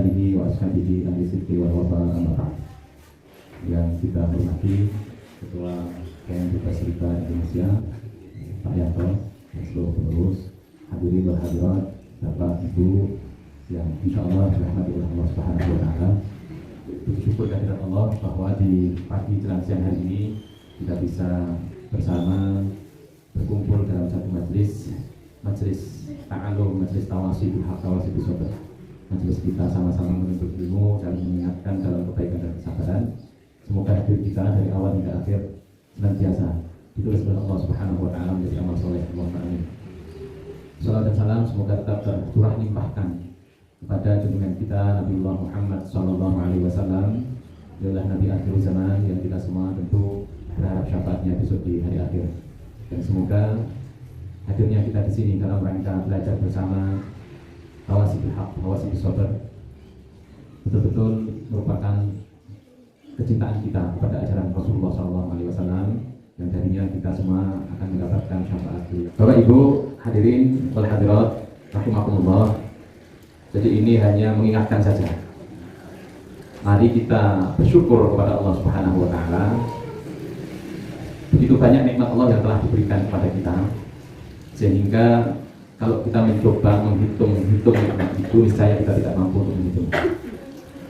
alihi wa ashabihi ahli sidqi wal wafa amma ba'd. Yang kita hormati Ketua KMP Pasilita Indonesia Pak Yanto dan seluruh pengurus, hadirin wal hadirat, Bapak Ibu yang insya Allah dirahmati oleh Allah Subhanahu wa Ta'ala. Bersyukur kehadirat Allah bahwa di pagi jelang siang hari ini kita bisa bersama berkumpul dalam satu majelis ta'alum, majelis tawassul haq tawassul sabr. Majelis kita sama-sama menuntut ilmu dan mengingatkan dalam kebaikan dan kesabaran. Semoga hadir kita dari awal hingga akhir senantiasa ditulis oleh Allah Subhanahu wa Ta'ala menjadi amal soleh. Allahumma amin. Salawat dan salam semoga tetap tercurah limpahkan kepada junjungan kita Nabiullah Muhammad sallallahu alaihi wasallam, adalah Nabi akhir zaman yang kita semua tentu berharap syafaatnya besok di hari akhir. Dan semoga hadirnya kita di sini dalam rangka belajar bersama tawassul haq, tawassul sabr betul-betul merupakan kecintaan kita kepada ajaran Rasulullah SAW yang darinya kita semua akan mendapatkan syafaat. Bapak Ibu hadirin wal hadirat rahimakumullah. Jadi ini hanya mengingatkan saja. Mari kita bersyukur kepada Allah Subhanahu wa Ta'ala. Begitu banyak nikmat Allah yang telah diberikan kepada kita, sehingga kalau kita mencoba menghitung nikmat itu, niscaya kita tidak mampu untuk menghitung.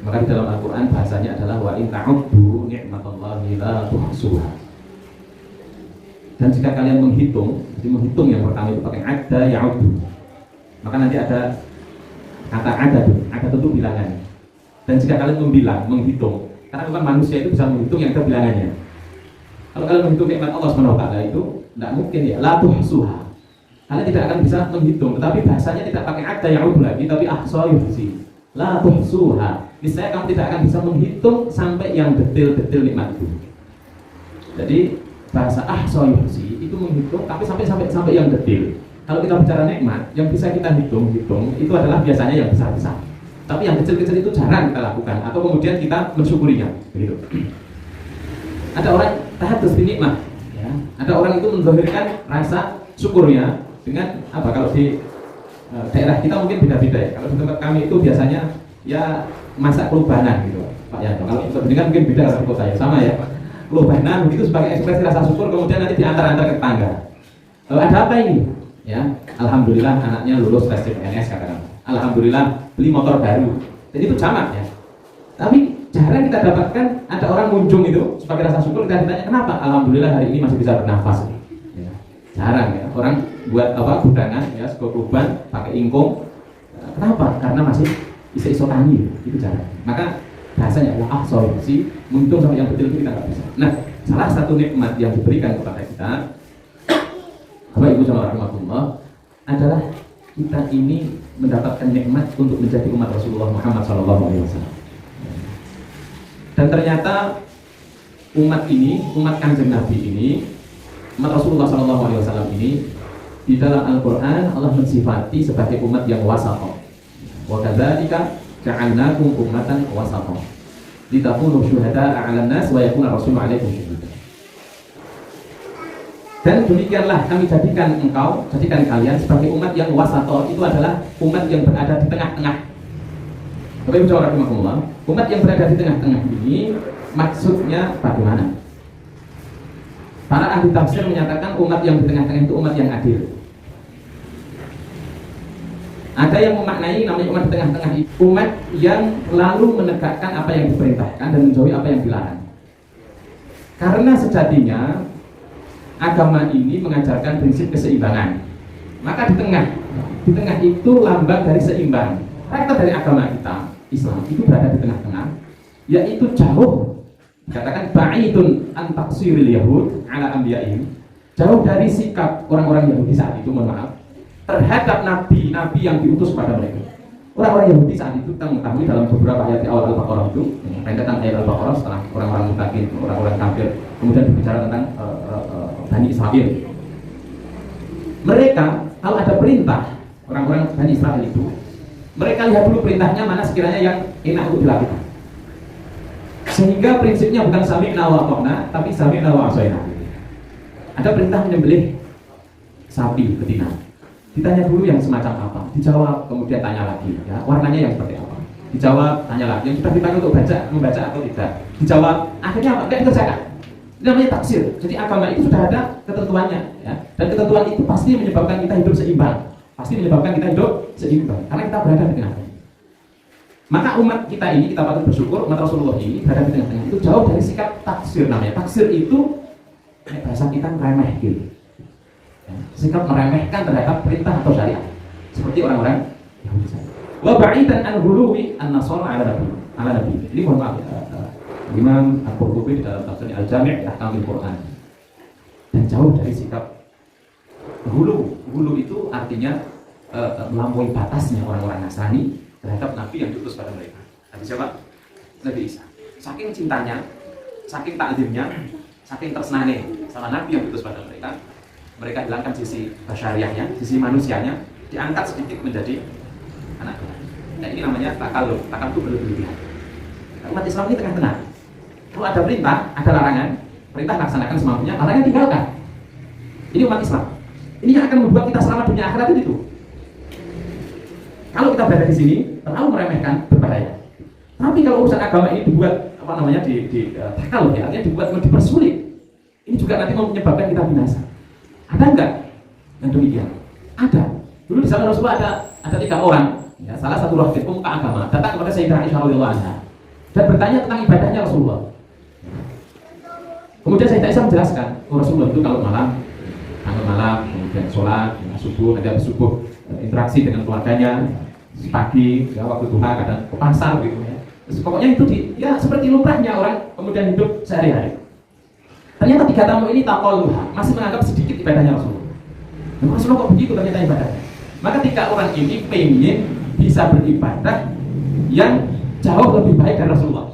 Maka di dalam Al-Quran bahasanya adalah wa in ta'uddu ni'matallahi la tuhsuha. Dan jika kalian menghitung, jadi menghitung yang pertama itu pakai ada ya'uddu, maka nanti ada kata ada itu bilangan. Dan jika kalian membilang, menghitung, karena bukan manusia itu bisa menghitung yang ada bilangannya. Kalau kalian menghitung nikmat Allah SWT itu tidak mungkin ya, la tuhsuha. Kalian tidak akan bisa menghitung, tetapi bahasanya tidak pakai ada ya'uddu lagi, tapi ahsa yuhsi, la tuhsuha. Niscaya kamu tidak akan bisa menghitung sampai yang detail-detail nikmat itu. Jadi bahasa ahsa yuhsi itu menghitung, tapi sampai yang detail. Kalau kita bicara nikmat, yang bisa kita hitung itu adalah biasanya yang besar-besar. Tapi yang kecil-kecil itu jarang kita lakukan, atau kemudian kita mensyukurinya, begitu. Ada orang tahaddus bi nikmah, ya. Ada orang itu menzahirkan rasa syukurnya dengan apa? Kalau di daerah kita mungkin beda-beda ya. Kalau di tempat kami itu biasanya ya masak kelubanan gitu, Pak Yanto. Kalau di pendidikan mungkin beda dengan kota ya, sama ya. Kelubanan begitu sebagai ekspresi rasa syukur, kemudian nanti diantar-antar ke tetangga. Ada apa ini? Ya, alhamdulillah anaknya lulus tes CPNS katakan. Alhamdulillah beli motor baru. Jadi itu jamak ya. Tapi jarang kita dapatkan ada orang munjung itu sebagai rasa syukur, kita ditanya kenapa? Alhamdulillah hari ini masih bisa bernafas. Ya, jarang ya. Orang buat apa gudangan ya, sebuah kurban pakai ingkung. Kenapa? Karena masih iso tani. Itu jarang. Maka bahasanya wah solusi muntung sama yang betul itu kita nggak bisa. Nah, salah satu nikmat yang diberikan kepada kita, Bapak Ibu saudara rahmatullah, adalah kita ini mendapatkan nikmat untuk menjadi umat Rasulullah Muhammad SAW. Dan ternyata umat ini, umat Kanjeng Nabi ini, umat Rasulullah SAW ini, di dalam Al-Quran Allah mensifati sebagai umat yang wasatah. Wa kadzalika ja'alnakum ummatan wasatah litakunu syuhada'a 'alan nas wa yakuna rasulun 'alaikum syahida. Dan demikianlah kami jadikan kalian sebagai umat yang wasatah. Itu adalah umat yang berada di tengah-tengah. Bapak Ibu saudara rahimakumullah, umat yang berada di tengah-tengah ini maksudnya bagaimana? Para ahli tafsir menyatakan umat yang di tengah-tengah itu umat yang adil. Ada yang memaknai namanya umat di tengah-tengah itu umat yang lalu menegakkan apa yang diperintahkan dan menjauhi apa yang dilarang. Karena sejatinya agama ini mengajarkan prinsip keseimbangan. Maka di tengah itu lambang dari seimbang. Karakter dari agama kita, Islam, itu berada di tengah-tengah, yaitu jauh, dikatakan ba'idun an taqsiril yahud ala anbiya'ihim, jauh dari sikap orang-orang Yahudi saat itu, mohon maaf, terhadap nabi-nabi yang diutus kepada mereka. Orang-orang Yahudi saat itu kita mengetahui dalam beberapa ayat di awal Al-Baqarah itu, rentetan ayat Al-Baqarah setelah orang-orang mutakin, orang-orang kafir, kemudian berbicara tentang Bani Israel. Mereka kalau ada perintah orang-orang Bani Israel itu, mereka lihat dulu perintahnya mana sekiranya yang enak untuk dilakukan. Sehingga prinsipnya bukan sami'na wa ata'na, tapi sami'na wa asaina. Ada perintah menyembelih sapi betina. Ditanya dulu yang semacam apa, dijawab, kemudian tanya lagi, ya, warnanya yang seperti apa. Dijawab, tanya lagi, yang sudah dipakai untuk membaca atau tidak. Dijawab, akhirnya apa? Tidak dikerjakan. Ini namanya taksir. Jadi agama itu sudah ada ketentuannya, ya. Dan ketentuan itu pasti menyebabkan kita hidup seimbang. Pasti menyebabkan kita hidup seimbang, karena kita berada di tengah-tengah. Maka umat kita ini, kita patut bersyukur, umat Rasulullah ini berada di tengah-tengah. Itu jauh dari sikap taksir namanya. Taksir itu bahasa kita meremehkan, ya. Sikap meremehkan terhadap perintah atau syariat, seperti orang-orang Yahudi saja. Wa ba'idan an ghuluwi an-nasara ala nabi. Ini mohon maaf, Imam Al-Qurtubi di dalam tafsir Al-Jami' Ahkamul Quran. Dan jauh dari sikap ghulu itu artinya melampaui batasnya orang-orang Nasrani terhadap nabi yang diutus pada mereka. Nabi siapa? Nabi Isa. Saking cintanya, saking takzimnya, saking tresnane sama nabi yang diutus pada mereka, mereka hilangkan sisi basyariahnya, sisi manusianya, diangkat sedikit menjadi anak Tuhan. Nah, ini namanya takalluf. Takalluf itu berlebihan. Umat Islam ini tengah-tengah. Kalau ada perintah, ada larangan, perintah laksanakan semampunya, larangan tinggalkan. Ini umat Islam. Ini yang akan membuat kita selamat dunia akhirat itu. Kalau kita berada di sini, terlalu meremehkan, berbahaya. Tapi kalau urusan agama ini dibuat takalluf, ya, artinya dibuat dipersulit, ini juga nanti menyebabkan kita binasa. Ada enggak yang demikian? Ada. Dulu di zaman Rasulullah ada 3 orang, ya, salah satu rahib pemuka agama datang kepada Sayyidah Aisyah radhiyallahu anha dan bertanya tentang ibadahnya Rasulullah. Kemudian Sayyidah Aisyah menjelaskan, Rasulullah itu kalau malam, kemudian sholat, subuh, ada subuh, interaksi dengan keluarganya, pagi, ya, waktu duha, kadang ke pasar gitu ya. Pokoknya itu ya seperti lumrahnya orang kemudian hidup sehari-hari. Ternyata 3 tamu ini taqalluha, masih menganggap sedikit ibadahnya Rasulullah. Nah, Rasulullah kok begitu ternyata ibadahnya. Maka 3 orang ini pengen bisa beribadah yang jauh lebih baik dari Rasulullah.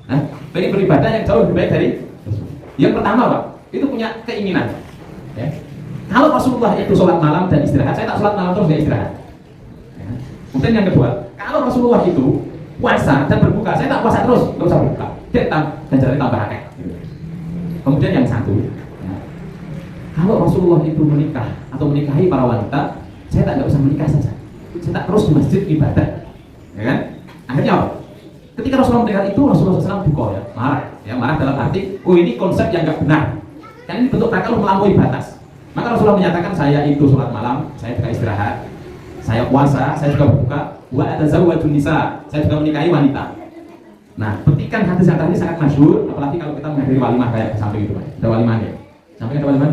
Nah, pengen beribadah yang jauh lebih baik dari Rasulullah. Yang pertama, Pak, itu punya keinginan. Ya. Kalau Rasulullah itu sholat malam dan istirahat, saya tak sholat malam terus nggak istirahat. Ya. Kemudian yang kedua, kalau Rasulullah itu puasa dan berbuka, saya tak puasa terus, nggak usah buka. Dia dan jadi tambah akeh. Kemudian yang satu, ya, kalau Rasulullah itu menikah atau menikahi para wanita, saya tak nggak usah menikah saja. Saya tak terus di masjid ibadah, ya kan? Akhirnya apa? Ketika Rasulullah mendengar itu, Rasulullah SAW duka, ya, marah dalam arti, oh ini konsep yang nggak benar. Kan ini bentuk takalluf melampaui batas. Maka Rasulullah menyatakan, saya itu sholat malam, saya juga istirahat, saya puasa, saya juga berbuka, wa atazawwajun nisa, saya juga menikahi wanita. Nah, petikan hadis yang tadi sangat masyhur, apalagi kalau kita menghadiri walimah kayak samping itu, Pak. Ada walimahnya. Samping ada walimah?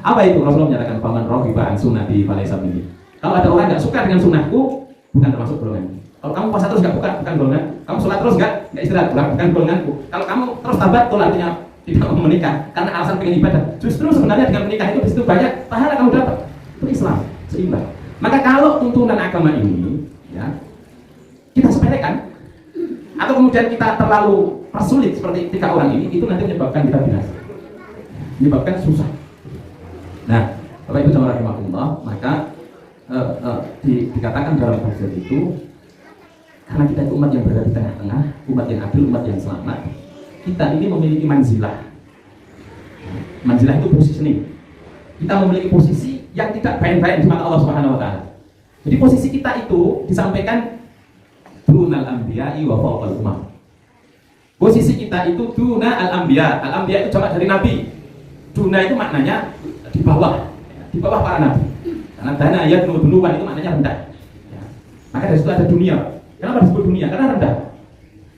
Apa itu? Rasulullah menyatakan faman raghiba an sunnati falaysa minni. Kalau ada orang nggak suka dengan sunnahku, bukan termasuk golongan. Kalau kamu puasa terus nggak buka, bukan golongan. Kamu sholat terus nggak istirahat, bukan golonganku. Kalau kamu terus tabatul, artinya tidak mau menikah karena alasan pengen ibadah. Justru sebenarnya dengan menikah itu disitu banyak pahala kamu dapat. Itu Islam seimbang. Maka kalau tuntunan agama ini, ya, kita sepelekan, atau kemudian kita terlalu persulit seperti 3 orang ini, itu nanti menyebabkan kita binasa, menyebabkan susah. Nah, Bapak Ibu jamaah rahimahullah, maka dikatakan dalam tafsir itu, karena kita itu umat yang berada di tengah-tengah, umat yang adil, umat yang selamat, kita ini memiliki manzilah. Manzilah itu positioning. Kita memiliki posisi yang tidak baik-baik di mata Allah Subhanahu wa taala. Jadi posisi kita itu disampaikan dunal anbiya'i wa fawqal umam. Posisi kita itu duna al-anbiya. Al-anbiya itu jamak dari nabi. Duna itu maknanya di bawah para nabi. Karena dana ya duluan itu maknanya rendah. Ya. Maka dari situ ada dunia. Kenapa disebut dunia? Karena rendah.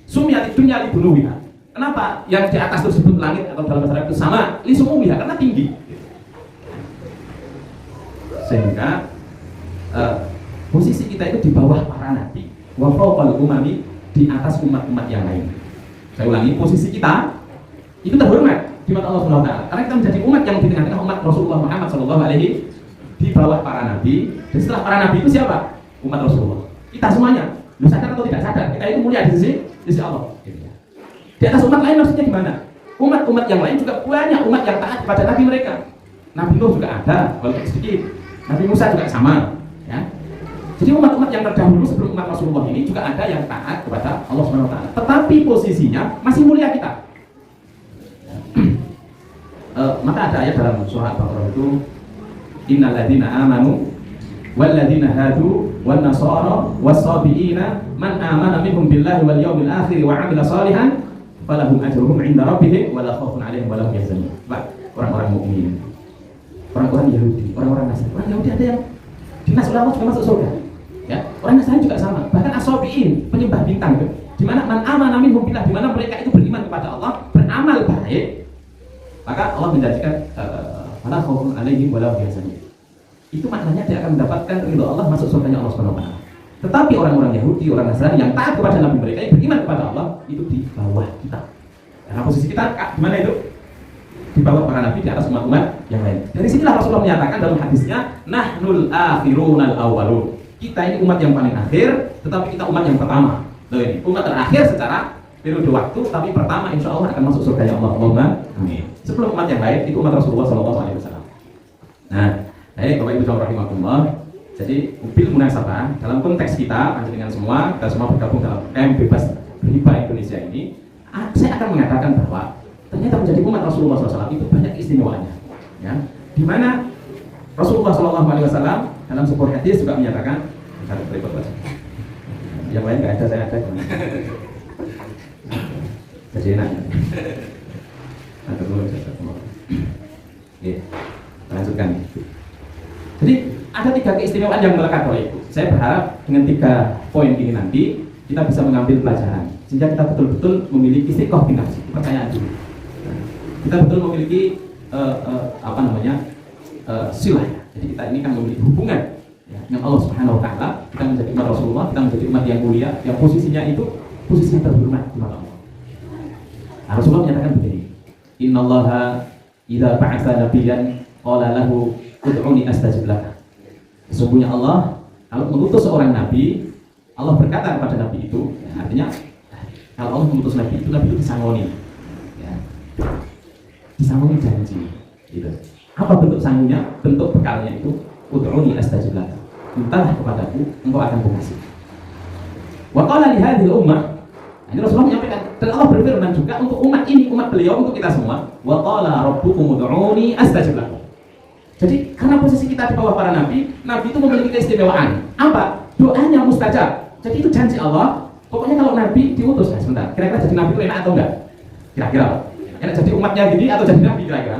Sumiyati dunya li dunuwiha. Kenapa yang di atas itu disebut langit atau dalam bahasa Arab itu sama? Li sumuwiha, karena tinggi. Sehingga posisi kita itu di bawah para nabi, wa fawqal umami, di atas umat-umat yang lain. Saya ulangi, posisi kita itu terhormat di mata Allah Subhanahu wa taala. Karena kita menjadi umat yang di tengah-tengah umat Rasulullah Muhammad sallallahu alaihi, di bawah para nabi. Dan setelah para nabi itu siapa? Umat Rasulullah. Kita semuanya, lu sadar atau tidak sadar, kita itu mulia di sisi Allah. Di atas umat lain maksudnya gimana? Umat-umat yang lain juga banyak umat yang taat kepada nabi mereka. Nabi Nuh juga ada, walaupun sedikit. Nabi Musa juga sama, ya. Jadi umat-umat yang terdahulu sebelum umat Rasulullah ini juga ada yang taat kepada Allah Subhanahu wa taala. Tetapi posisinya masih mulia kita. Maka ada ayat dalam surah Al-Baqarah itu, innal ladzina amanu walladzina hadu wan nasara was-sabiina man amana minhum billahi wal yawmil akhir wa 'amila shalihan falahum ajruhum 'inda rabbihim wala khaufun 'alaihim wala hum yahzanun. Orang-orang mukmin, orang-orang Yahudi, orang-orang Nasrani. Orang Yahudi ada yang dinas ulama juga masuk surga. Ya, orang Nasrani juga sama. Bahkan as-sabiin, penyembah bintang itu. Di mana man amana minhum billah, di mana mereka itu beriman kepada Allah, beramal baik, maka Allah menjanjikan wala khaufun 'alaihim wala hum yahzanun. Itu maknanya dia akan mendapatkan ridho Allah, masuk surganya Allah Subhanahu wa taala. Tetapi orang-orang Yahudi, orang Nasrani yang taat kepada nabi mereka, yang beriman kepada Allah, itu di bawah kita. Karena posisi kita di mana itu? Di bawah para nabi, di atas umat-umat yang lain. Dari sinilah Rasulullah menyatakan dalam hadisnya, nahnul akhirunal awwalun. Kita ini umat yang paling akhir, tetapi kita umat yang pertama. Loh ini, umat terakhir secara periode waktu, tapi pertama insya Allah akan masuk surga Allah. Allahumma amin. Sebelum umat yang lain, itu umat Rasulullah SAW. Nah, baik Bapak Ibu rahimahumullah. Jadi bil munasabah dalam konteks kita dengan semua, kita semua bergabung dalam bebas berhibah Indonesia ini, saya akan mengatakan bahwa ternyata menjadi umat Rasulullah SAW itu banyak keistimewaannya, ya. Di mana Rasulullah SAW dalam sebuah hadis juga menyatakan, yang lain nggak ada, saya ada. Jadi enak. Ada dulu saya semua. Oke, lanjutkan. Jadi ada 3 keistimewaan yang melekat oleh itu. Saya berharap dengan 3 poin ini nanti kita bisa mengambil pelajaran, sehingga kita betul-betul memiliki istiqomah binafsi, percayaan diri. Kita betul memiliki silah. Jadi kita ini kan memiliki hubungan ya, dengan Allah Subhanahu wa taala. Kita menjadi umat Rasulullah, kita menjadi umat yang mulia, yang posisinya itu posisi yang terhormat di mata Allah. Nah, Rasulullah menyatakan begini, innallaha idza ba'atsa nabiyyan qala lahu ud'uni astajib laka. Sesungguhnya Allah kalau mengutus seorang nabi, Allah berkata kepada nabi itu, ya, artinya kalau Allah mengutus nabi itu disangoni, ya, disangoni janji, gitu. Apa bentuk sangunya? Bentuk bekalnya itu ud'uni astajib laka. Mintalah kepadaku, engkau akan berhasil. Wa qala li hadhil ummah. Ini Rasulullah menyampaikan, dan Allah berfirman juga untuk umat ini, umat beliau, untuk kita semua. Wa qala rabbukum ud'uni astajib lakum. Jadi karena posisi kita di bawah para nabi, nabi itu memiliki keistimewaan. Apa? Doanya mustajab. Jadi itu janji Allah. Pokoknya kalau nabi diutus, nah sebentar, kira-kira jadi nabi itu enak atau enggak? Kira-kira enak jadi umatnya gini atau jadi nabi kira-kira?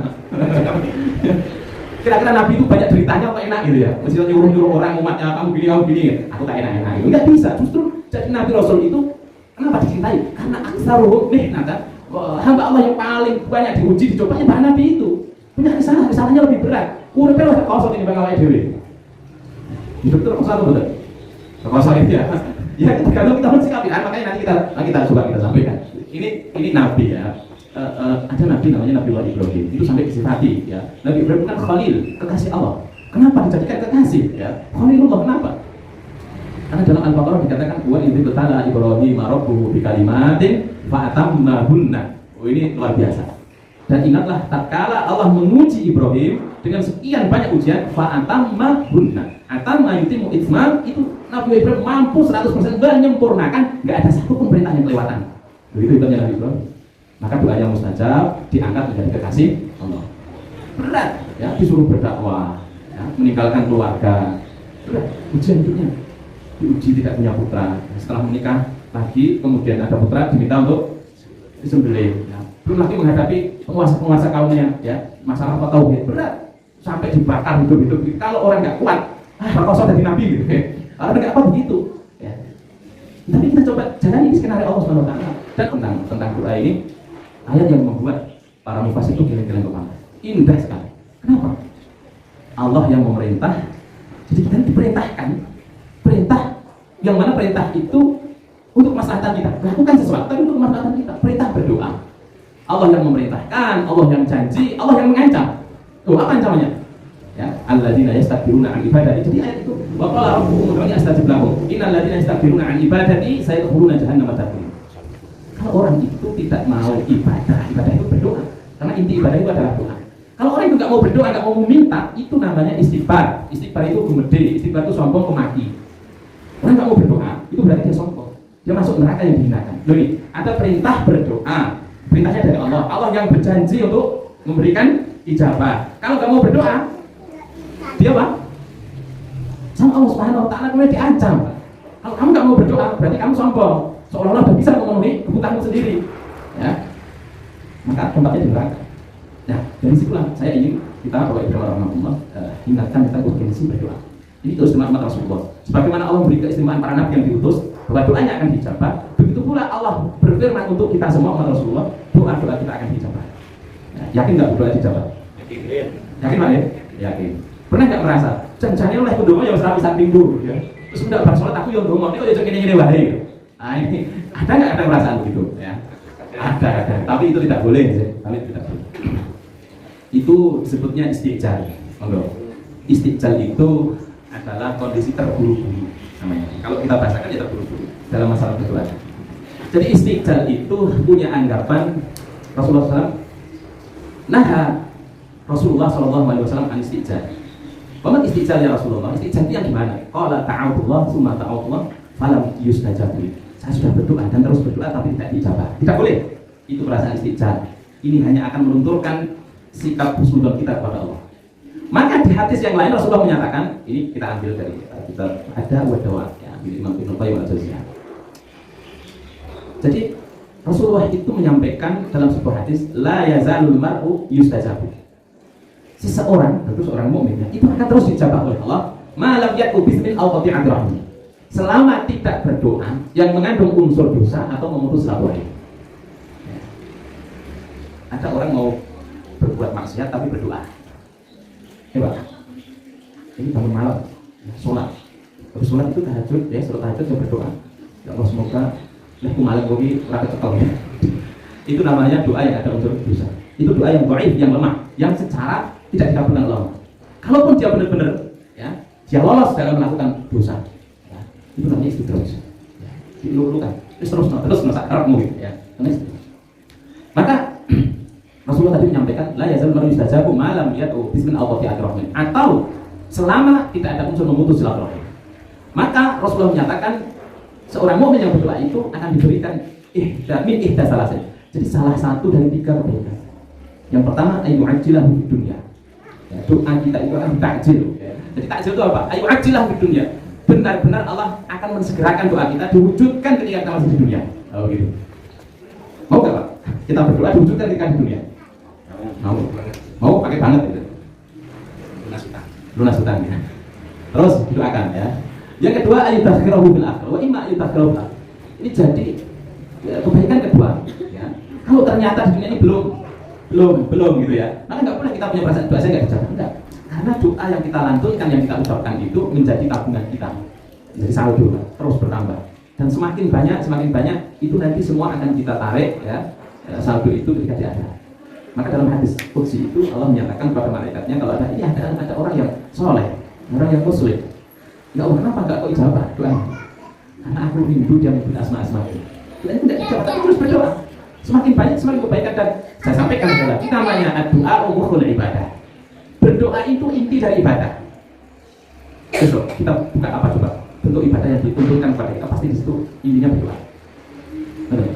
Kira-kira nabi itu banyak ceritanya atau enak gitu ya? Mesti nyuruh-nyuruh orang umatnya, kamu gini, aku tak enak-enak. Enggak bisa. Justru jadi nabi Rasul itu kenapa dicintai? Karena aksaruhum mihnatan. Hamba Allah yang paling banyak diuji, dicobanya para nabi itu. Punya kesalahannya lebih berat. Uripe wis kosong ini bang awake dhewe. Hidup itu kosong atau betul? Kosong itu ya. Ya tergantung kita mensikapi. Makanya nanti kita coba kita sampaikan. Ini nabi ya. Ada nabi namanya Nabi Ibrahim. Itu sampai disifati ya. Nabi Ibrahim kan Khalil, kekasih Allah. Kenapa dijadikan kekasih ya? Khalilullah kenapa? Karena dalam Al-Baqarah dikatakan wa idz qala Ibrahim rabbuhu bikalimatin fa atammahunna. Oh ini luar biasa. Dan ingatlah tatkala Allah menguji Ibrahim dengan sekian banyak ujian, fa atammahunna. Atamma yutimu itmam, itu Nabi Ibrahim mampu 100% menyempurnakan, enggak ada satu pun perintah yang kelewatan. Begitu hebatnya Nabi Ibrahim. Maka doanya mustajab, diangkat menjadi kekasih Allah. Berat ya, disuruh berdakwah, ya, meninggalkan keluarga. Berat ujian hidupnya. Diuji tidak punya putra. Setelah menikah lagi, kemudian ada putra, diminta untuk disembelih. Ya. Belum lagi menghadapi penguasa kaumnya, ya, masalah tauhid berat, sampai dibakar hidup-hidup. Kalau orang nggak kuat, bakal jadi nabi gitu. Kalau nggak apa begitu. Ya. Tapi kita coba jalani skenario Allah Subhanahu wa taala. Dan tentang doa ini, ayat yang membuat para mufasir itu geleng-geleng kepala. Indah sekali. Kenapa? Allah yang memerintah, jadi kita diperintahkan. Perintah yang mana perintah itu untuk kemaslahatan kita. Lakukan sesuatu tapi untuk kemaslahatan kita. Perintah berdoa. Allah yang memerintahkan, Allah yang janji, Allah yang mengancam. Tuh apa ancamannya? Ya, alladzina yastakbiruna an ibadati. Jadi ayat itu, wa qala rabbukum ud'uni astajib lakum. Innal ladzina yastakbiruna an ibadati sayadkhuluna jahannama dakhilin. Kalau orang itu tidak mau ibadah itu berdoa. Karena inti ibadah itu adalah doa. Kalau orang itu nggak mau berdoa, nggak mau meminta, itu namanya istighfar. Istighfar itu gumede, istighfar itu sombong, pemaki. Orang nggak mau berdoa, itu berarti dia sombong. Dia masuk neraka yang dihinakan. Loh, ada perintah berdoa. Perintahnya dari Allah. Allah yang berjanji untuk memberikan ijabah. Kalau nggak mau berdoa, dia apa? sama Allah Subhanahu Wa Taala kemudian diancam. Kalau kamu nggak mau berdoa, berarti kamu sombong, seolah-olah sudah bisa memenuhi kebutuhanmu sendiri. Ya, maka tempatnya di neraka. Nah, dari situlah saya ingin kita Bapak Ibu rahimahullah ingatkan tentang urgensi berdoa. Ini terus teman-teman Rasulullah. Sebagaimana Allah memberi keistimewaan para nabi yang diutus, bahwa doanya akan dijabah, begitu pula Allah berfirman untuk kita semua umat Rasulullah, doa-doa kita akan dijabah. Nah, yakin nggak doa dijabah? Yakin Pak ya? Yakin. Pernah nggak merasa? Jangan-jangan oleh kundomo yang selalu samping dulu, ya. Terus udah bar sholat aku yang dongo, ini kok jadi gini-gini wae. Nah ini ada nggak ada perasaan begitu? Ya. Ada. Tapi itu tidak boleh, ya. Tapi tidak boleh. Itu disebutnya istiqjal. Istiqjal itu adalah kondisi terburu-buru namanya. Kalau kita bahasakan ya terburu-buru dalam masalah berdoa. Jadi istiqjal itu punya anggapan Rasulullah SAW. Rasulullah SAW an istiqjal. Apa istiqjal ya Rasulullah? Istiqjal itu yang gimana? Qala ta'awudullah summa ta'awudullah falam yustajab li. Saya sudah berdoa dan terus berdoa tapi tidak dijabah. Tidak boleh. Itu perasaan istiqjal. Ini hanya akan melunturkan sikap husnudzon kita kepada Allah. Maka di hadis yang lain Rasulullah menyatakan, ini kita ambil dari kita ada wadawa ya, Imam Ibnu Qayyim al-Jauziyah. Jadi Rasulullah itu menyampaikan dalam sebuah hadis, la yazalul mar'u yustajabu. Seseorang, tentu seorang mukmin itu akan terus dijabah oleh Allah, ma lam yakun bismil aw qati'at rahim. Selama tidak berdoa yang mengandung unsur dosa atau memutus silaturahim. Ya. Ada orang mau berbuat maksiat tapi berdoa. Coba, ini bangun malam, sholat. Habis sholat itu tahajud, ya sholat tahajud saya berdoa. Ya Allah semoga aku malam kopi rakyat cekel. Itu namanya doa yang ada unsur dosa. Itu doa yang dhaif, yang lemah, yang secara tidak dikabulkan Allah. Kalaupun dia benar-benar, ya, dia lolos dalam melakukan dosa, ya, itu namanya istidraj. Ya, dilulukan, terus masak harapmu, ya. Maka Rasulullah tadi menyampaikan la yazal mar'u yustajabu ma lam yad'u bismillahir rahmanir rahim, atau selama tidak ada unsur memutus silaturahim. Maka Rasulullah menyatakan seorang mukmin yang berdoa itu akan diberikan ihda salasin. Jadi salah satu dari 3 kebaikan. Yang pertama ayu ajilahu di dunia. Ya, doa kita itu akan takjil. Ya. Jadi takjil itu apa? Ayu ajilahu di dunia. Benar-benar Allah akan mensegerakan doa kita diwujudkan ketika kita masih di dunia. Oh gitu. Mau nggak Pak? Kita berdoa diwujudkan ketika di dunia. Mau pakai banget itu. Lunas hutang ya. Terus doakan ya. Yang kedua ayutakhirahu bil akhir wa imma ayutakhirahu bil akhir. Ini jadi ya, kebaikan kedua ya. Kalau ternyata di dunia ini belum gitu ya. Maka enggak boleh kita punya perasaan doa saya enggak dijawab. Enggak. Karena doa yang kita lantunkan, yang kita ucapkan itu menjadi tabungan kita. Menjadi saldo terus bertambah. Dan semakin banyak itu nanti semua akan kita tarik ya. Saldo itu ketika dia ada. Maka dalam hadis qudsi itu Allah menyatakan kepada malaikatnya kalau ada orang yang soleh, orang yang muslim. Ya Allah, kenapa enggak kok ijabah doanya? Karena aku rindu dia menyebut asma-asma-Mu. Dan tidak ijabah, tapi terus berdoa. Semakin banyak semakin kebaikan. Dan saya sampaikan adalah kita namanya doa umukhul ibadah. Berdoa itu inti dari ibadah. Besok kita buka apa coba? Bentuk ibadah yang dituntutkan kepada kita pasti di situ intinya berdoa. Benar.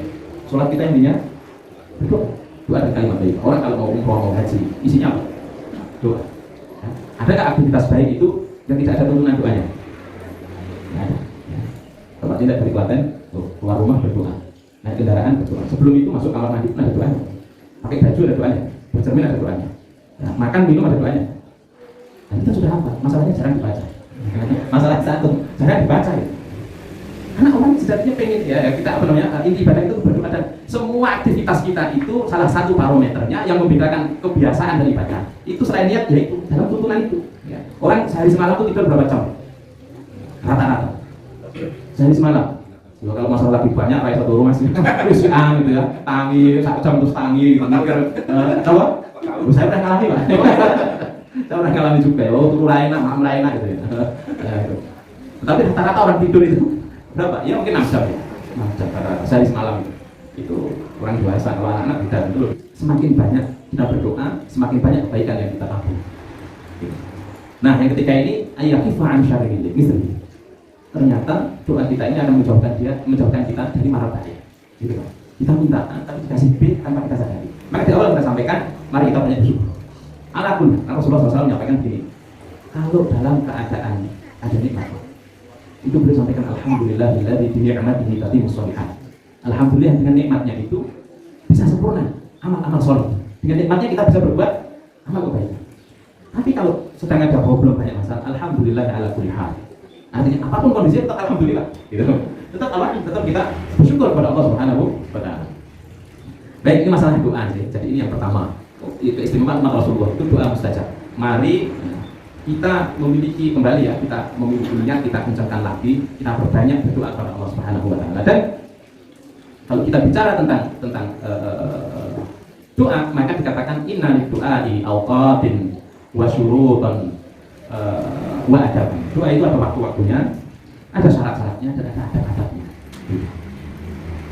Sholat kita intinya berdoa. Doa dan kalimat baik. Orang kalau mau umroh, mau haji, isinya apa? Doa. Ya. Adakah aktivitas baik itu yang tidak ada tuntunan doanya? Ya. Bapak tidak dari Klaten, keluar rumah berdoa, naik kendaraan berdoa. Sebelum itu masuk kamar mandi pun ada doanya. Pakai baju ada doanya, bercermin ada doanya. Ya. Makan minum ada doanya. Dan kita sudah hafal. Masalahnya jarang dibaca. Masalah satu, jarang dibaca ya. Karena orang sejatinya pengen ya kita inti ibadah itu berdoa, dan semua aktivitas kita itu salah satu barometernya yang membedakan kebiasaan dan ibadah. Itu selain niat yaitu dalam tuntunan itu. Ya. Orang sehari semalam itu tidur berapa jam? Rata-rata. Sehari semalam. Ya, kalau masalah lagi banyak kayak satu rumah sih, terus gitu ya, tangi 1 jam terus tangi, tahu? Saya pernah ngalami Pak. Saya pernah ngalami juga. Oh turun lain, malam lain gitu ya. Gitu. Tapi rata-rata orang tidur itu berapa? Ya mungkin 6 jam ya. 6 jam rata-rata sehari semalam itu orang dewasa, kalau anak-anak tidak betul. Semakin banyak kita berdoa, semakin banyak kebaikan yang kita tabung. Nah yang ketiga ini ayyakifu an syarril misli. Ternyata doa kita ini akan menjauhkan kita dari mara bahaya. Gitu kan? Kita minta tapi dikasih B tanpa kita sadari. Maka di awal kita sampaikan, mari kita banyak bersyukur. Alapun Rasulullah SAW menyampaikan begini, kalau dalam keadaan ada nikmat. Itu beliau sampaikan alhamdulillahilladzi bi ni'matihi tatimmus shalihat. Alhamdulillah dengan nikmatnya itu bisa sempurna amal-amal soleh. Dengan nikmatnya kita bisa berbuat amal kebaikan. Tapi kalau sedang ada problem banyak masalah, alhamdulillah ala kulli hal. Artinya apapun kondisi tetap alhamdulillah. Gitu. Tetap kita bersyukur kepada Allah Subhanahu wa taala. Baik, ini masalah doa sih. Jadi ini yang pertama. Keistimewaan umat Rasulullah itu doa mustajab. Mari kita memiliki kembali ya, kita memilikinya, kita kencangkan lagi, kita perbanyak berdoa kepada Allah Subhanahu wa taala. Dan kalau kita bicara tentang doa, maka dikatakan inna lidu'ai awqatin wa syurutan wa adab. Doa itu ada waktu-waktunya, ada syarat-syaratnya, dan ada adab-adabnya.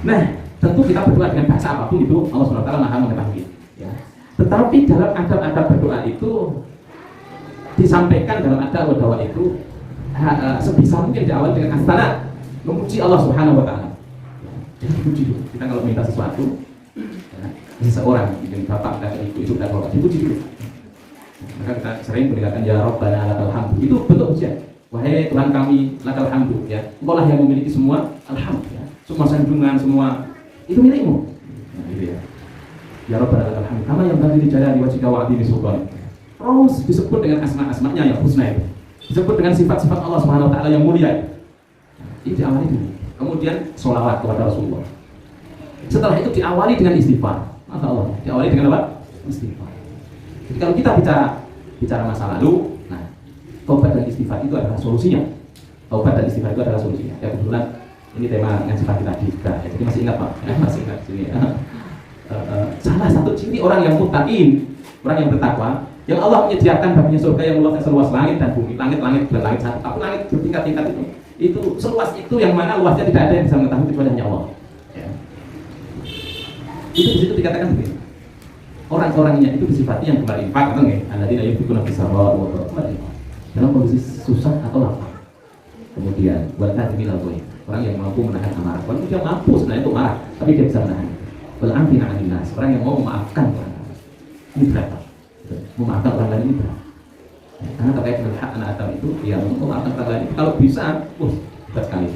Nah, tentu kita berdoa dengan bahasa apapun itu Allah Subhanahu wa taala Maha mengetahui ya. Tetapi dalam adab-adab berdoa itu disampaikan dalam adab berdoa itu sebisa mungkin diawali dengan astana memuji Allah Subhanahu wa taala. Jadi dipuji dulu. Kita kalau minta sesuatu ya, seseorang, mungkin bapak dan ibu dan bapak, dipuji dulu. Maka kita sering mendengarkan ya Rabbana lakal hamdu. Itu bentuk pujian. Wahai Tuhan kami, lakal hamdu ya. Engkau lah yang memiliki semua alhamdulillah. Ya. Semua sanjungan, semua itu milikmu. Nah, gitu ya. Ya Rabbana lakal hamdu. Kama yang bagi dijaya di wajhika wa adini sultan. Terus disebut dengan asma-asmanya yang husna itu. Disebut dengan sifat-sifat Allah Subhanahu wa taala yang mulia. Ini diawali dulu. Kemudian sholawat kepada Rasulullah. Setelah itu diawali dengan istighfar. Masa Allah, diawali dengan apa? Istighfar. Jadi kalau kita bicara masa lalu, nah, taubat dan istighfar itu adalah solusinya. Taubat dan istighfar itu adalah solusinya. Ya kebetulan ini tema ngaji pagi tadi juga. Ya, jadi masih ingat Pak? Ya, masih ingat sini. Ya. Salah satu ciri orang yang muttaqin, orang yang bertakwa, yang Allah menyediakan baginya surga yang luasnya seluas langit dan bumi. Langit dan langit satu. Tapi langit bertingkat-tingkat itu seluas itu yang mana luasnya tidak ada yang bisa mengetahui kecuali hanya Allah. Ya. Itu di situ dikatakan begini. Orang-orangnya itu disifati yang kembali infak atau enggak? Alladzina yunfiquna fis sarra'i wad dharra'i dalam kondisi susah atau lapar. Kemudian wal kadhimil ghaidh, orang yang mampu menahan amarah. Walaupun dia mampu sebenarnya untuk marah, tapi dia bisa menahan. Wal 'afina 'anil nas, orang yang mau memaafkan orang lain. Ini berat. Memaafkan orang lain ini berat. Karena terkait dengan hak anak Adam itu, ya memaafkan orang lain. Kalau bisa, berat sekali.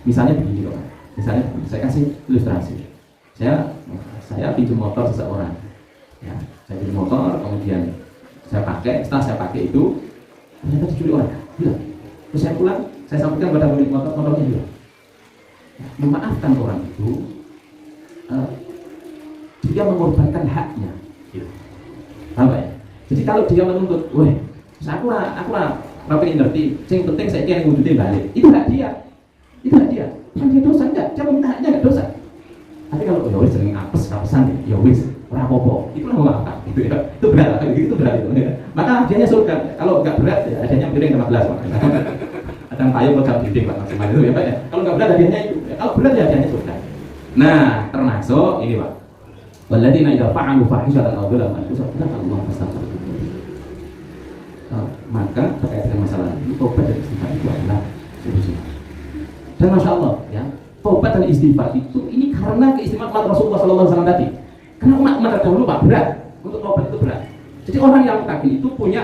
Misalnya begini loh. Misalnya saya kasih ilustrasi. Saya pinjam motor seseorang. Ya, saya beli motor, kemudian saya pakai. Setelah saya pakai itu, ternyata dicuri orang. Hilang. Terus saya pulang, saya sampaikan kepada pemilik motornya hilang. Ya, memaafkan orang itu, dia mengorbankan haknya. Apa ya? Jadi kalau dia menuntut, weh, aku pengen ngerti. Yang penting saya kira ngundutnya balik. Itu hak dia. Kan dia dosa enggak? Dia meminta haknya enggak dosa. Tapi kalau ya wis jeneng apes-apesan ya wis ora apa-apa. Itulah memaafkan gitu ya. Itu berat, itu berat itu. Ya. Maka hadiahnya surga. Kalau enggak berat ya hadiahnya piring 15 Pak. Ada yang payung pegang dinding Pak maksimal itu ya Pak ya. Kalau enggak berat hadiahnya itu. Ya, kalau berat ya hadiahnya surga. Nah, termasuk ini Pak. Walladzina idza fa'alu fahishatan aw dzalamu anfusahum Allah fastaghfiru. Maka terkait dengan masalah ini tobat dan istighfar itu adalah solusi. Dan masya Allah ya, tobat dan istighfar itu ini karena keistimewaan umat Rasulullah SAW tadi. Karena umat terdahulu Pak berat untuk tobat itu berat. Jadi orang yang muttaqin itu punya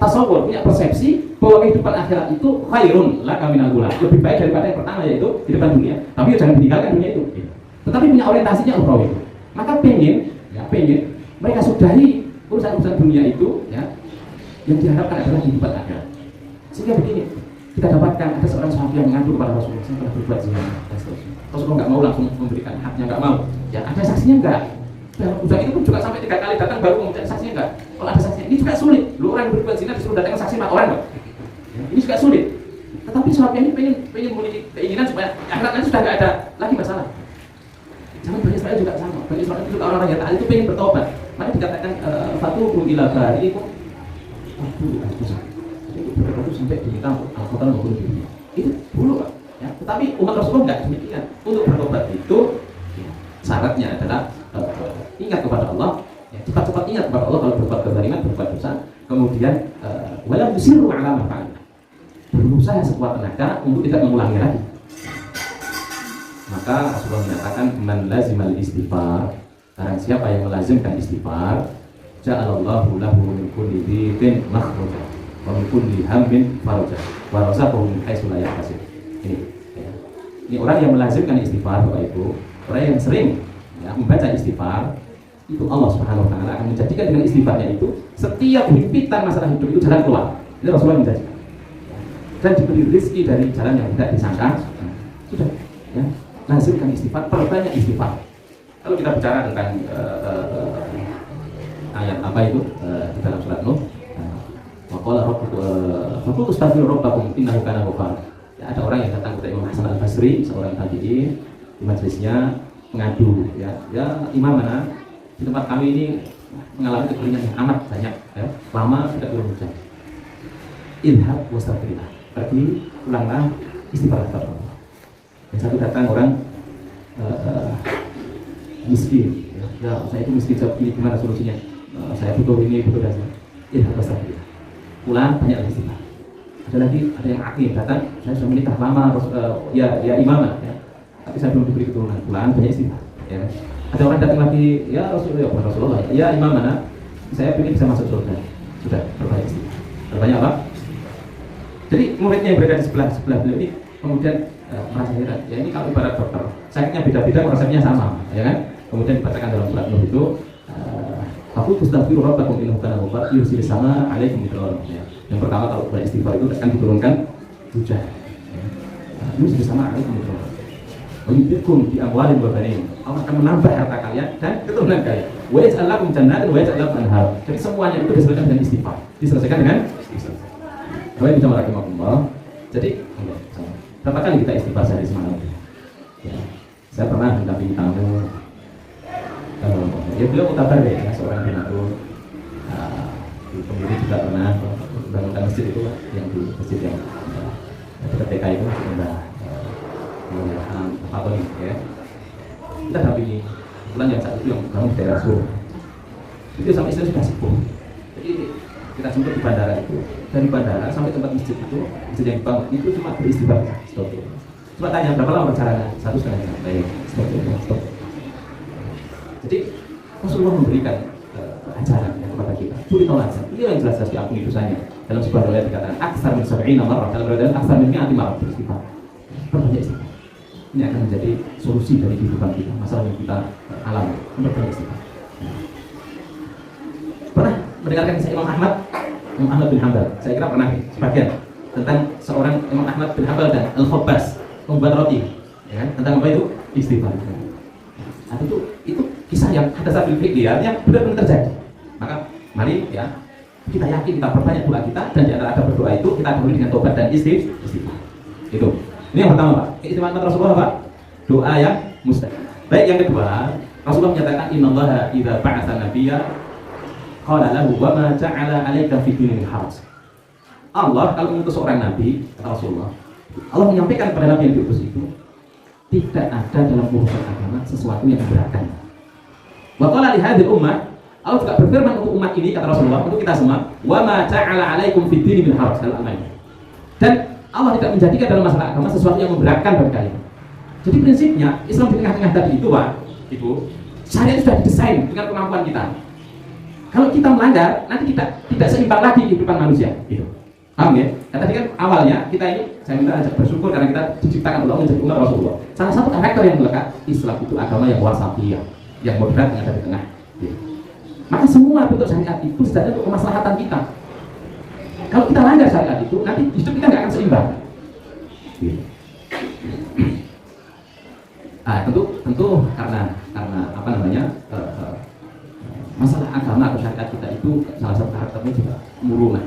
tasawur, punya persepsi bahwa kehidupan akhirat itu khairun laka minal ula, lebih baik daripada yang pertama yaitu kehidupan dunia. Tapi jangan meninggalkan dunia itu. Tetapi punya orientasinya ukhrawi. Maka pengen mereka sudahi urusan-urusan dunia itu ya, yang diharapkan adalah kehidupan akhirat. Sehingga begini, kita dapatkan ada seorang sahabat yang mengadu kepada Rasulullah, saya pernah berbuat zina dan seterusnya. Rasulullah nggak mau langsung memberikan haknya, nggak mau. Ya ada saksinya enggak. Dan budak itu pun juga sampai 3 kali datang baru meminta saksinya enggak. Kalau ada saksinya, ini juga sulit. Lu orang yang berbuat zina disuruh datang saksi 4 orang enggak? Ya, ini juga sulit. Tetapi sahabat ini pengen memiliki keinginan supaya akhirat nanti sudah nggak ada lagi masalah. Jangan Bani Israil juga sama. Bani Israil juga orang-orang yang taat itu pengen bertobat. Maka dikatakan fatuhu ila bari'ikum waktu itu bertobat sampai diminta al-Qur'an maupun dunia. Itu dulu Pak. Ya, tetapi umat Rasulullah enggak demikian. Untuk bertobat itu ya, syaratnya adalah ingat kepada Allah, ya, cepat-cepat ingat kepada Allah kalau berbuat kezaliman, berbuat dosa, kemudian walam yusiru ala ma fa'al. Berusaha sekuat tenaga untuk tidak mengulangi lagi. Maka Rasulullah menyatakan man lazimal istighfar, barang siapa yang melazimkan istighfar, ja'alallahu lahu min kulli dhiqin makhraja wa min min kulli hammin faraja wa razaqahu min haitsu la yahtasib. Ini ya. Ini orang yang melazimkan istighfar Bapak Ibu, orang yang sering ya, membaca istighfar, itu Allah Subhanahu wa taala akan menjadikan dengan istighfarnya itu setiap himpitan masalah hidup itu jalan keluar. Itu Rasulullah menjadikan. Dan diberi rezeki dari jalan yang tidak disangka. Sudah ya, lazimkan istighfar, perbanyak istighfar. Kalau kita bicara tentang ayat apa itu di dalam surat Nuh, waqala rabbukum astaghfiru rabbakum innahu kana ghaffar. Ya, ada orang yang datang kepada Imam Hasan Al-Basri, seorang tabi'in, di majelisnya mengadu, ya imam mana di tempat kami ini mengalami kekeringan yang amat banyak, ya, lama tidak turun hujan. Ilhab wastaghfirillah, pergi ulanglah istighfar kepada Allah. Yang satu datang orang miskin, ya saya itu miskin, gimana solusinya? Saya butuh ini, butuh dasar. Ilhab wastaghfirillah, pulang banyak istighfar. Ada yang akil datang, saya sudah menikah lama, ya imam, ya, tapi saya belum diberi keturunan, pulang banyak istighfar. Ya. Ada orang datang lagi, ya Rasulullah, ya imam mana? Saya ingin bisa masuk surga. Sudah berbanyak istighfar. Berbanyak apa? Jadi muridnya yang berada di sebelah beliau ini kemudian merasa heran. Ya ini kalau ibarat dokter, sakitnya beda-beda, resepnya sama, ya kan? Kemudian dibacakan dalam surat Nuh itu, aku astaghfiru rabbakum innahu kana ghaffar yursilis sama alaikum midrara. Yang pertama kalau beristighfar itu akan diturunkan hujan. Yursilis sama alaikum midrara. Wayumditkum bi amwalin wa banin. Allah akan menambah harta kalian dan keturunan kalian. Wa yaj'al lakum jannatin wa yaj'al lakum anhar. Jadi semuanya itu diselesaikan dengan istighfar. Diselesaikan dengan istighfar. Bapak Ibu rahimakumullah. Jadi berapa kali kita istighfar sehari semalam? Ya. Saya pernah mendampingi tamu. Ya beliau mutabar ya, seorang donatur. Di pemilih juga pernah bangunkan masjid itu, yang di masjid yang dekat TK itu sudah apa nih ya? Kita dampingi. Kebetulan yang saat itu yang bangun di daerah Solo. Itu sampai istri sudah sepuh. Jadi kita jemput di bandara itu, dari bandara sampai tempat masjid itu, masjid yang dibangun itu cuma beristighfar. Stop. Cuma tanya berapa lama perjalanan? 1,5 jam. Baik, stop. Jadi Rasulullah memberikan ajaran kepada kita. Suri toladan. Ini yang jelas-jelas diakui dosanya. Dalam sebuah riwayat dikatakan aksar min 70 marrah, dalam riwayat aksar min 100 marrah beristighfar. Perbanyak istighfar. Ini akan menjadi solusi dari kehidupan kita, masalah yang kita alami. Perbanyak istighfar. Pernah mendengarkan kisah Imam Ahmad bin Hanbal? Saya kira pernah sebagian tentang seorang Imam Ahmad bin Hanbal dan Al-Khabbas membuat roti, ya kan? Tentang apa itu? Istighfar. Nah, itu kisah yang ada sabil fikih, artinya benar-benar terjadi. Maka mari ya kita yakin, kita perbanyak doa kita, dan di antara ada berdoa itu kita dahului dengan tobat dan istighfar. Itu. Ini yang pertama, Pak. Istighfar Rasulullah, Pak. Doa yang mustahil. Baik, yang kedua, Rasulullah menyatakan innallaha idza ba'atsa nabiyya qala lahu wa ma ja'ala 'alaika fid dini min haraj. Allah kalau mengutus seorang nabi, kata Rasulullah, Allah menyampaikan kepada nabi yang diutus itu, tidak ada dalam urusan agama sesuatu yang memberatkan. Wa qala li hadhihi ummah, Allah juga berfirman untuk umat ini, kata Rasulullah, untuk kita semua, wa ma ja'ala 'alaikum fid dini min haraj. Dan Allah tidak menjadikan dalam masalah agama sesuatu yang memberatkan bagi kalian. Jadi prinsipnya Islam di tengah-tengah tadi itu, Pak, Ibu, syariat sudah didesain dengan kemampuan kita. Kalau kita melanggar, nanti kita tidak seimbang lagi kehidupan manusia. Gitu. Paham ya? Dan tadi kan awalnya kita ini, saya minta ajak bersyukur karena kita diciptakan Allah menjadi umat Rasulullah. Salah satu karakter yang melekat, Islam itu agama yang wasatiyah, yang moderat, yang ada di tengah. Gitu. Maka semua bentuk syariat itu sebenarnya untuk kemaslahatan kita. Kalau kita langgar syariat itu, nanti hidup kita nggak akan seimbang. Gitu. Tentu karena apa namanya masalah agama atau syariat kita itu salah satu karakternya juga murungan,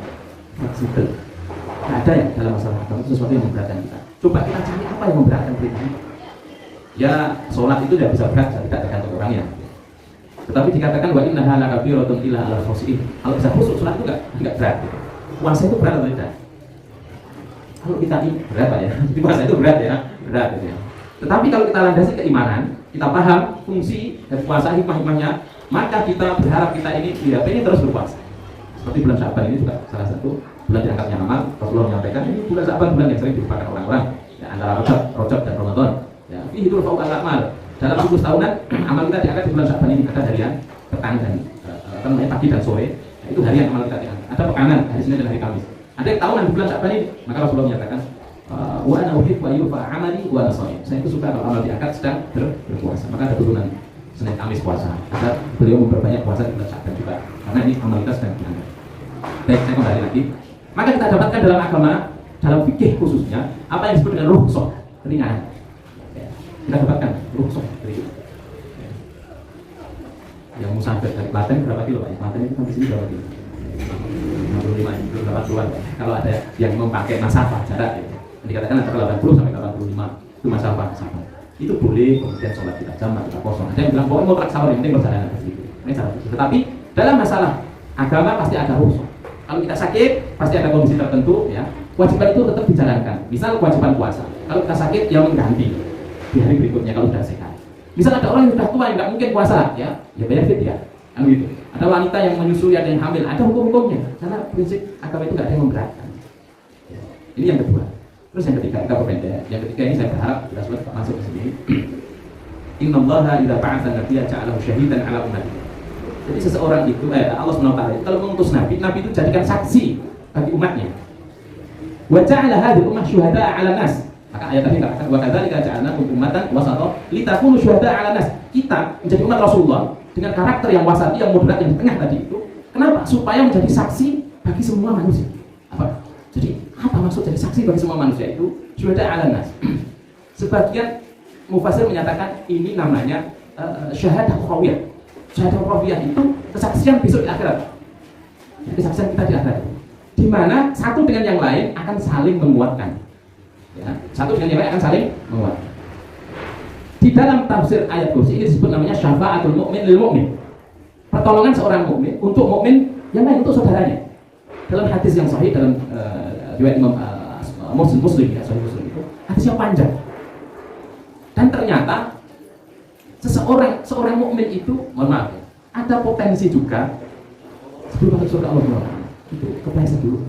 fleksibel. Tidak ada yang dalam masalah agama itu sesuatu yang memberatkan kita. Coba kita cari apa yang memberatkan kita. Ya sholat itu tidak bisa berat, tidak tergantung orangnya. Tetapi dikatakan wa innaha lakabiratun illa 'alal khashi'in. Kalau bisa khusyuk sholat itu enggak berat. Puasa itu berat atau tidak? Kalau kita ini berat Pak ya. Jadi puasa itu berat ya, berat gitu ya. Tetapi kalau kita landasi keimanan, kita paham fungsi dan puasa hikmah-hikmahnya, maka kita berharap kita ini tidak pengen terus berpuasa. Seperti bulan Syaban ini juga salah satu bulan diangkatnya amal. Rasulullah menyampaikan ini bulan Syaban bulan yang sering dilupakan orang-orang ya, antara Rajab dan Ramadan. Ya, fihi turfa'u al-a'mal. Dalam siklus tahunan amal kita diangkat di bulan Syaban ini ada harian, petang dan pagi dan sore. Ya, itu harian amal kita diangkat. Ada pekanan hari Senin dan hari Kamis. Ada yang tahunan di bulan Sya'ban ini, maka Rasulullah menyatakan, wa ana uhibbu ayyufa amali wa ana shaim. Saya itu suka kalau amal diangkat sedang berpuasa. Maka ada turunan Senin Kamis puasa. Agar beliau memperbanyak puasa di bulan Sya'ban juga. Karena ini amal kita sedang diangkat. Baik, saya kembali lagi. Maka kita dapatkan dalam agama, dalam fikih khususnya, apa yang disebut dengan rukhsah, keringanan. Ya, kita dapatkan rukhsah dari yang musafir dari Klaten berapa kilo Pak? Klaten itu sampai sini berapa kilo? 65, belum 80-an. Kalau ada yang memakai masafah jarak, ya, dikatakan antara 80 sampai 85 itu masafah. Itu boleh, kemudian sholat kita jam, kita kosong. Ada yang bilang pokoknya mau sabar, yang penting perjalanan ke situ. Ini cara itu. Tetapi dalam masalah agama pasti ada rukhsah. Kalau kita sakit, pasti ada kondisi tertentu, ya. Kewajiban itu tetap dijalankan. Misal kewajiban puasa. Kalau kita sakit, ya mengganti di hari berikutnya kalau sudah sehat. Misal ada orang yang sudah tua yang nggak mungkin puasa, ya bayar fidyah, kan gitu. Ada wanita yang menyusui, ada yang hamil, ada hukum-hukumnya. Karena prinsip agama itu nggak ada yang memberatkan. Ya. Ini yang kedua. Terus yang ketiga, kita berpendek. Yang ketiga ini saya berharap kita sudah masuk ke sini. Innallaha idza ba'atsa nabiyya ja'alahu syahidan 'ala ummatihi. Jadi seseorang itu, Allah SWT kalau mengutus Nabi, Nabi itu jadikan saksi bagi umatnya. Wa ja'ala hadhihi ummah syuhada'a 'ala nas. Maka ayat tadi katakan wa kadzalika ja'alnakum ummatan wasata litakunu syuhada'a 'ala nas. Kita menjadi umat Rasulullah dengan karakter yang wasati, yang moderat, yang tengah tadi itu. Kenapa? Supaya menjadi saksi bagi semua manusia. Apa? Jadi apa maksud jadi saksi bagi semua manusia itu? Syuhada'a 'ala nas. Sebagian mufasir menyatakan ini namanya syahadah ukhrawiyah. Syahadah ukhrawiyah itu kesaksian besok di akhirat. Kesaksian kita di akhirat. Di mana satu dengan yang lain akan saling menguatkan. Ya, satu dengan yang lain akan saling menguatkan. Di dalam tafsir ayat kursi ini disebut namanya syafa'atul mu'min lil mu'min. Pertolongan seorang mukmin untuk mukmin yang lain, untuk saudaranya. Dalam hadis yang sahih dalam riwayat Imam Muslim ya, Sahih Muslim itu hadisnya panjang. Dan ternyata seorang mukmin itu, mohon maaf ya, ada potensi juga sebelum masuk surga Allah itu kepleset dulu.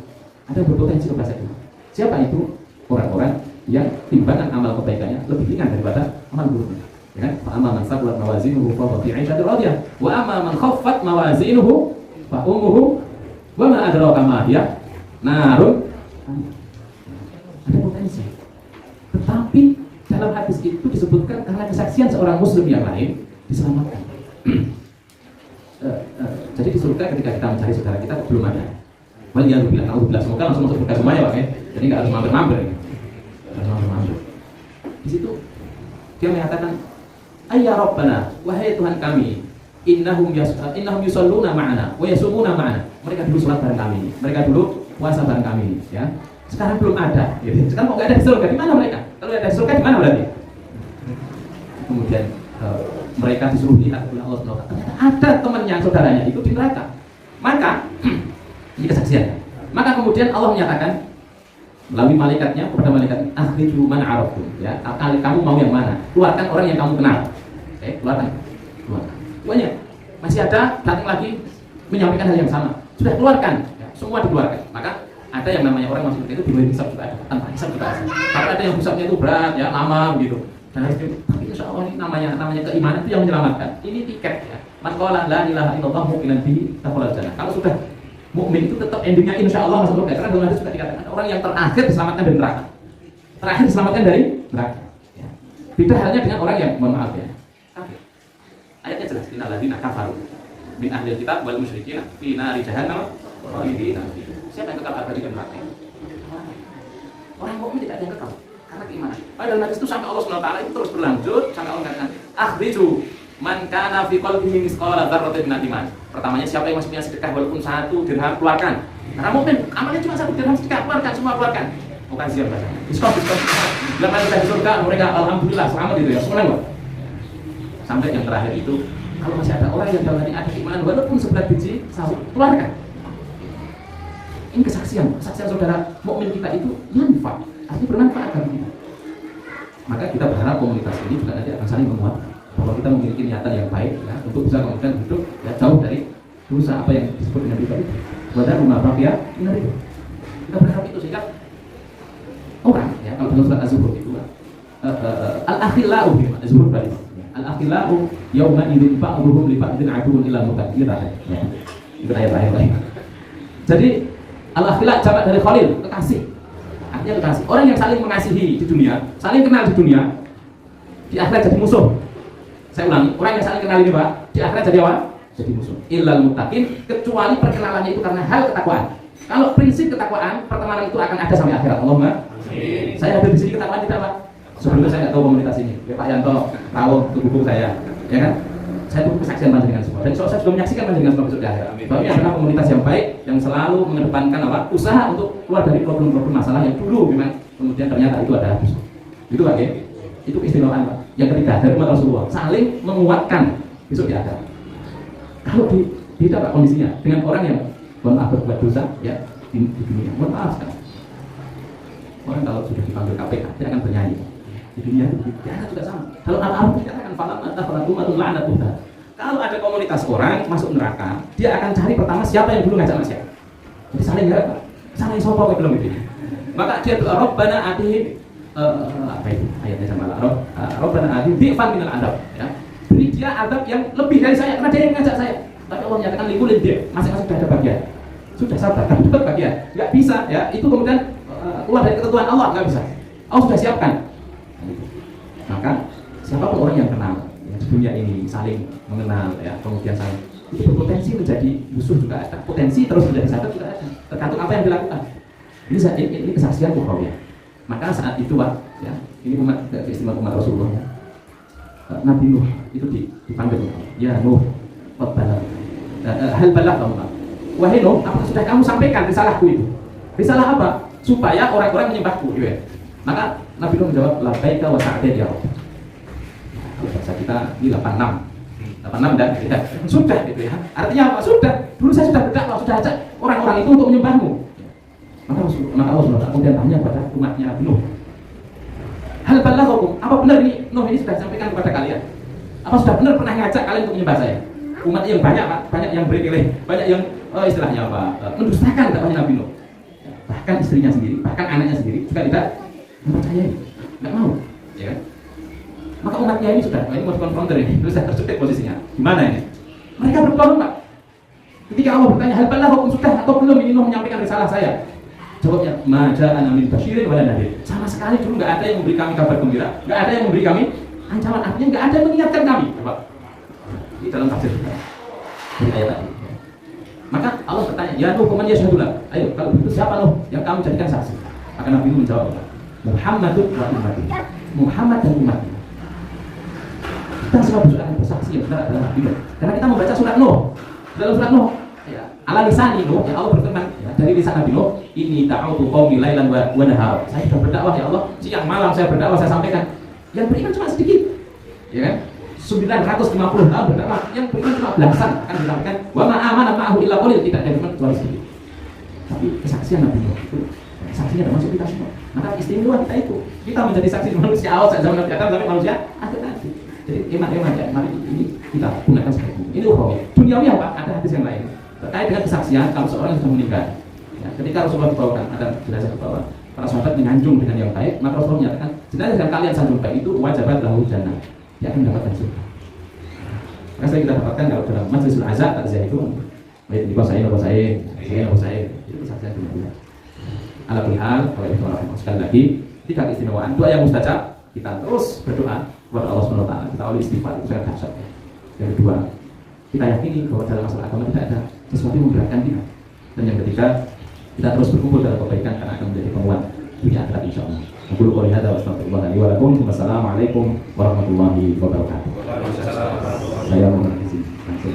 Ada yang berpotensi kepleset dulu. Siapa itu? Orang-orang yang timbangan amal kebaikannya lebih ringan daripada amal buruknya. Ya kan? Fa amma man saqulat mawazinuhu fa huwa fi 'ishatin radiyah, wa amma man khaffat mawazinuhu fa ummuhu wa ma adraka ma hiya narun. Ada potensi. Tetapi dalam hadis itu disebutkan karena kesaksian seorang muslim yang lain diselamatkan. Jadi di surga ketika kita mencari saudara kita belum ada. Waliyahulillah, semoga langsung masuk surga semuanya Pak ya. Jadi nggak harus mampir-mampir. Di situ dia menyatakan, ayya Rabbana, wahai Tuhan kami, innahum yusalluna ma'ana wa yasumuna ma'ana. Mereka dulu sholat bareng kami, mereka dulu puasa bareng kami, ya. Sekarang belum ada, gitu. Sekarang kok nggak ada di surga, di mana mereka? Kalau ada di surga di mana berarti? Kemudian mereka disuruh lihat oleh Allah SWT. Ternyata ada temannya, saudaranya itu di neraka. Maka ini kesaksian. Maka kemudian Allah menyatakan melalui malaikatnya kepada malaikat, akhriju man araftum, ya. Kamu mau yang mana? Keluarkan orang yang kamu kenal. Keluarkan. Semuanya masih ada, datang lagi menyampaikan hal yang sama. Sudah keluarkan, ya. Semua dikeluarkan. Maka ada yang namanya orang masuk itu diberi hisab juga ada, tanpa hisab juga ada. Tapi ada yang hisabnya itu berat, ya, lama begitu. Dan tapi insya Allah ini namanya keimanan itu yang menyelamatkan. Ini tiket, ya. Man qala la ilaha illallah mu'minan bihi dakhulal jannah. Kalau sudah mukmin itu tetap endingnya insya Allah masuk surga. Karena dalam hadis sudah dikatakan orang yang terakhir diselamatkan dari neraka. Terakhir diselamatkan dari neraka. Ya. Beda halnya dengan orang yang, mohon maaf ya, kafir. Ayatnya jelas, innal ladzina kafaru min ahlil kitab wal musyrikin fi nari jahannam khalidina fiha. Siapa yang kekal abadi di neraka? Orang mukmin tidak ada yang kekal karena keimanan. Padahal hadis itu sampai Allah SWT itu terus berlanjut sampai Allah mengatakan, akhriju man kana fi qalbihi misqala dzarratin min iman. Pertamanya siapa yang masih punya sedekah walaupun 1 dirham keluarkan. Karena mukmin amalnya cuma 1 dirham sedekah, keluarkan, semua keluarkan. Bukan siap bahasa. Diskon. Bilang kita di surga mereka alhamdulillah selamat itu ya, senang kok. Sampai yang terakhir itu kalau masih ada orang yang dalam hati ada keimanan walaupun sebelah biji sawit, keluarkan. Ini kesaksian saudara mukmin kita itu manfaat, artinya bermanfaat bagi kita. Maka kita berharap komunitas ini juga nanti akan saling menguatkan bahwa kita memiliki niatan yang baik, ya, untuk bisa kemudian hidup, ya, jauh dari dosa apa yang disebut dengan riba itu. Wadah rumah ya, benar itu. Kita berharap itu sehingga orang, ya, kalau dalam surat Az-Zuhruf itu al-akhillau, Az-Zuhruf tadi, al-akhillau yauma idzin ba'dhum li ba'dhin aduwwun illa muttaqin. Itu ayat terakhir. Jadi Al-akhila jamak dari khalil, kekasih. Artinya kekasih. Orang yang saling mengasihi di dunia, saling kenal di dunia, di akhirat jadi musuh. Saya ulangi, orang yang saling kenal ini Pak, di akhirat jadi apa? Jadi musuh. Illal muttaqin, kecuali perkenalannya itu karena hal ketakwaan. Kalau prinsip ketakwaan, pertemanan itu akan ada sampai akhirat. Allahumma. Saya ada di sini ketakwaan tidak Pak? Sebelumnya saya nggak tahu komunitas ini. Ya, Pak Yanto tahu itu buku saya, ya kan? Saya itu kesaksian panjenengan semua. Dan saya sudah menyaksikan panjenengan semua besok di akhirat. Bahwa ini adalah komunitas yang baik, yang selalu mengedepankan apa? Usaha untuk keluar dari problem-problem masalah yang dulu memang kemudian ternyata itu ada habis. Itu Pak ya? Itu keistimewaan Pak. Yang ketiga dari umat Rasulullah, saling menguatkan besok di akhirat. Kalau di Pak kondisinya dengan orang yang mohon maaf berbuat dosa ya di dunia, mohon maaf kan. Orang kalau sudah dipanggil KPK dia akan bernyanyi. Di dunia itu di akhirat juga sama. Kalau Al-Arab dikatakan kalau ada komunitas orang masuk neraka, dia akan cari pertama siapa yang dulu ngajak maksiat. Jadi saling ya, saling sopo kayak belum itu. Maka dia doa Rabbana atihim apa itu ayatnya sama Allah. Rabbana atihim di'fan minal adab ya. Beri dia adab yang lebih dari saya karena dia yang ngajak saya. Tapi Allah menyatakan likulin dia, masing-masing sudah ada bagian. Sudah sabar, kan dapat bagian. Enggak bisa ya, itu kemudian keluar dari ketentuan Allah, enggak bisa. Allah sudah siapkan. Maka siapapun orang yang kenal yang di dunia ini saling mengenal ya, kemudian saling itu berpotensi menjadi musuh juga ada, potensi terus menjadi sahabat juga ada, tergantung apa yang dilakukan. Ini kesaksian ukhrawiyah. Maka saat itu Pak ya, ini umat keistimewaan umat Rasulullah ya. Nabi Nuh itu dipanggil ya Nuh qad balagh hal balagh Pak. Wahai Nuh, apakah sudah kamu sampaikan risalahku itu? Risalah apa? Supaya orang-orang menyembahku gitu ya. Maka Nabi Nuh menjawab labbaika wa sa'daika ya Rabb. Bahasa kita ini 86 dan ya, sudah gitu ya. Artinya apa? Sudah. Dulu saya sudah berdakwah, sudah ajak orang-orang itu untuk menyembahmu. Maka Allah SWT kemudian tanya kepada umatnya Nabi Nuh. Hal balaghakum, apa benar ini Nuh ini sudah sampaikan kepada kalian? Apa sudah benar pernah ngajak kalian untuk menyembah saya? Umat yang banyak Pak, banyak yang berkeleh, banyak yang istilahnya apa? Mendustakan dakwahnya Nabi Nuh. Bahkan istrinya sendiri, bahkan anaknya sendiri juga tidak mempercayai, nggak mau, ya kan? Maka umatnya ini sudah, ini mau konfrontir ini, sudah terjepit posisinya. Gimana ini? Mereka bertolong Pak. Ketika Allah bertanya, hal balaghakum sudah atau belum ini Nuh menyampaikan risalah saya? Jawabnya, ma ja'ana min basyirin wala nadhir. Sama sekali dulu nggak ada yang memberi kami kabar gembira, nggak ada yang memberi kami ancaman, artinya nggak ada yang mengingatkan kami. Pak. Ini dalam tafsir dari ayat tadi. Maka Allah bertanya, ya Nuh, man yashhadullah. Ayo, kalau begitu siapa Nuh yang kamu jadikan saksi? Maka Nabi Nuh menjawab, Muhammadun wa ummati. Muhammad dan umatnya. Kita semua bersaksi yang benar adalah Nabi Nuh. Karena kita membaca surat Nuh. Dalam surat Nuh, ya, ala lisani Nuh, ya Allah berfirman ya, dari lisan Nabi Nuh, ini ta'awtu qaumi lailan wa nahar. Saya sudah berdakwah ya Allah, siang malam saya berdakwah, saya sampaikan. Yang beriman cuma sedikit. Ya kan? 950 tahun berdakwah, yang beriman cuma belasan akan disampaikan. Wa ma amana ma'ahu illa qalil, tidak ada beriman kecuali sedikit. Tapi kesaksian Nabi Nuh itu saksinya termasuk kita semua. Maka istimewa kita itu, kita menjadi saksi manusia awal sejak zaman Nabi Adam sampai manusia akhir nanti. Jadi emak-emak ya, mari ini kita gunakan seperti ini. Ini ukhrawi. Duniawi apa? Ada hadis yang lain terkait dengan kesaksian kalau seorang yang sudah meninggal. Ya, ketika Rasulullah dibawakan, ada jenazah ke bawah, para sahabat menyanjung dengan yang baik, maka Rasulullah menyatakan jenazah yang kalian sanjung baik itu wajibat lahu jannah. Dia akan mendapatkan surga. Maka kita dapatkan kalau dalam majlisul azab takziah itu, baik di bawah saya, itu kesaksian dunia. Ala kulli hal, kalau itu orang sekali lagi, tiga keistimewaan, doa yang mustajab, kita terus berdoa kepada Allah SWT. Kita oleh istighfar itu sangat dahsyat. Yang kedua, kita yakini bahwa dalam masalah agama tidak ada sesuatu yang memberatkan kita. Dan yang ketiga, kita terus berkumpul dalam kebaikan karena akan menjadi penguat dunia akhirat insyaallah. Aku qouli hadza wa astaghfirullah li wa lakum. Wassalamualaikum warahmatullahi wabarakatuh. Saya mohon izin langsung.